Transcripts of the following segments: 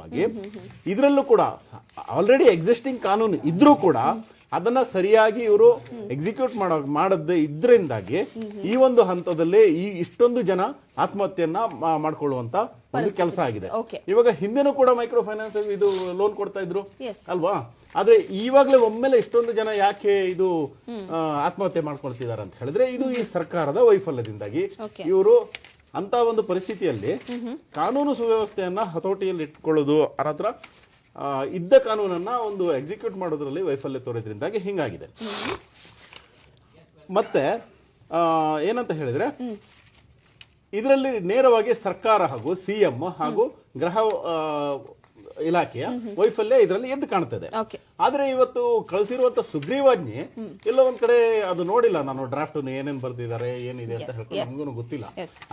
ವಿಚಾರವಾಗಿ ಇದರಲ್ಲೂ ಕೂಡ ಆಲ್ರೆಡಿ ಎಕ್ಸಿಸ್ಟಿಂಗ್ ಕಾನೂನು ಇದ್ರೂ ಕೂಡ ಅದನ್ನ ಸರಿಯಾಗಿ ಇವರು ಎಕ್ಸಿಕ್ಯೂಟ್ ಮಾಡದೇ ಇದ್ರಿಂದಾಗಿ ಈ ಒಂದು ಹಂತದಲ್ಲಿ ಇಷ್ಟೊಂದು ಜನ ಆತ್ಮಹತ್ಯೆಯನ್ನ ಮಾಡ್ಕೊಳ್ಳುವಂತ ಒಂದು ಕೆಲಸ ಆಗಿದೆ. ಇವಾಗ ಹಿಂದೆನೂ ಕೂಡ ಮೈಕ್ರೋ ಫೈನಾನ್ಸ್ ಇದು ಲೋನ್ ಕೊಡ್ತಾ ಇದ್ರು ಅಲ್ವಾ, ಆದ್ರೆ ಇವಾಗಲೇ ಒಮ್ಮೆಲೆ ಇಷ್ಟೊಂದು ಜನ ಯಾಕೆ ಇದು ಆತ್ಮಹತ್ಯೆ ಮಾಡ್ಕೊಳ್ತಿದ್ದಾರೆ ಅಂತ ಹೇಳಿದ್ರೆ ಇದು ಈ ಸರ್ಕಾರದ ವೈಫಲ್ಯದಿಂದಾಗಿ. ಇವರು ಅಂತ ಒಂದು ಪರಿಸ್ಥಿತಿಯಲ್ಲಿ ಕಾನೂನು ಸುವ್ಯವಸ್ಥೆಯನ್ನ ಹತೋಟಿಯಲ್ಲಿ ಇಟ್ಕೊಳ್ಳೋದು ಅನಂತರ ಇದ್ದ ಕಾನೂನನ್ನ ಒಂದು ಎಕ್ಸಿಕ್ಯೂಟ್ ಮಾಡೋದ್ರಲ್ಲಿ ವೈಫಲ್ಯ ತೋರೋದ್ರಿಂದಾಗಿ ಹಿಂಗಾಗಿದೆ. ಮತ್ತೆ ಏನಂತ ಹೇಳಿದ್ರೆ ಇದರಲ್ಲಿ ನೇರವಾಗಿ ಸರ್ಕಾರ ಹಾಗೂ ಸಿಎಂ ಹಾಗೂ ಗೃಹ ಇಲಾಖೆಯ ವೈಫಲ್ಯ ಇದರಲ್ಲಿ ಎದ್ದು ಕಾಣ್ತದೆ. ಆದ್ರೆ ಇವತ್ತು ಕಳಿಸಿರುವಂತ ಸುಗ್ರೀವಾಜ್ಞೆ ಎಲ್ಲೋ ಒಂದ್ ಕಡೆ ಅದು ನೋಡಿಲ್ಲ ನಾನು, ಡ್ರಾಫ್ಟ್ ಏನೇನ್ ಬರ್ದಿದ್ದಾರೆ ಏನಿದೆ ಅಂತ ಹೇಳ್ಕೊಂಡು ನಮಗೂ ಗೊತ್ತಿಲ್ಲ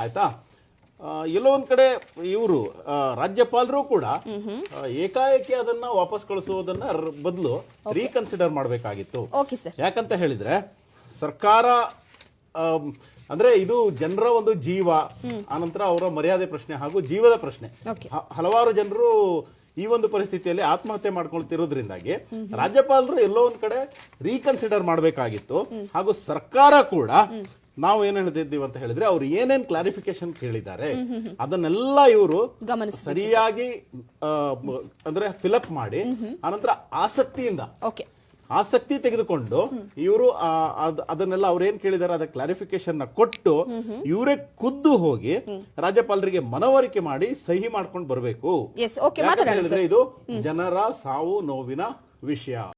ಆಯ್ತಾ. ಎಲ್ಲೋ ಒಂದ್ ಕಡೆ ಇವರು ರಾಜ್ಯಪಾಲರು ಕೂಡ ಏಕಾಏಕಿ ಅದನ್ನ ವಾಪಸ್ ಕಳಿಸುವುದನ್ನ ಬದಲು ರೀಕನ್ಸಿಡರ್ ಮಾಡಬೇಕಾಗಿತ್ತು. ಯಾಕಂತ ಹೇಳಿದ್ರೆ ಸರ್ಕಾರ ಅಂದ್ರೆ ಇದು ಜನರ ಒಂದು ಜೀವ, ಆನಂತರ ಅವರ ಮರ್ಯಾದೆ ಪ್ರಶ್ನೆ ಹಾಗೂ ಜೀವದ ಪ್ರಶ್ನೆ. ಹಲವಾರು ಜನರು ಈ ಒಂದು ಪರಿಸ್ಥಿತಿಯಲ್ಲಿ ಆತ್ಮಹತ್ಯೆ ಮಾಡ್ಕೊಳ್ತಿರೋದ್ರಿಂದಾಗಿ ರಾಜ್ಯಪಾಲರು ಎಲ್ಲೋ ಒಂದ್ ಕಡೆ ರೀಕನ್ಸಿಡರ್ ಮಾಡಬೇಕಾಗಿತ್ತು. ಹಾಗೂ ಸರ್ಕಾರ ಕೂಡ ನಾವು ಏನ್ ಹೇಳ್ತಿದ್ದೀವಿ ಅಂತ ಹೇಳಿದ್ರೆ ಅವ್ರು ಏನೇನ್ ಕ್ಲಾರಿಫಿಕೇಶನ್ ಕೇಳಿದ್ದಾರೆ ಅದನ್ನೆಲ್ಲ ಇವರು ಸರಿಯಾಗಿ ಅಂದ್ರೆ ಫಿಲಪ್ ಮಾಡಿ ಆನಂತರ ಆಸಕ್ತಿ ತೆಗೆದುಕೊಂಡು ಇವರು ಅದನ್ನೆಲ್ಲ ಅವ್ರೇನ್ ಕೇಳಿದಾರೆ ಅದ ಕ್ಲಾರಿಫಿಕೇಶನ್ ಕೊಟ್ಟು ಇವರೇ ಖುದ್ದು ಹೋಗಿ ರಾಜ್ಯಪಾಲರಿಗೆ ಮನವರಿಕೆ ಮಾಡಿ ಸಹಿ ಮಾಡ್ಕೊಂಡು ಬರಬೇಕು. ಇದು ಜನರ ಸಾವು ನೋವಿನ ವಿಷಯ.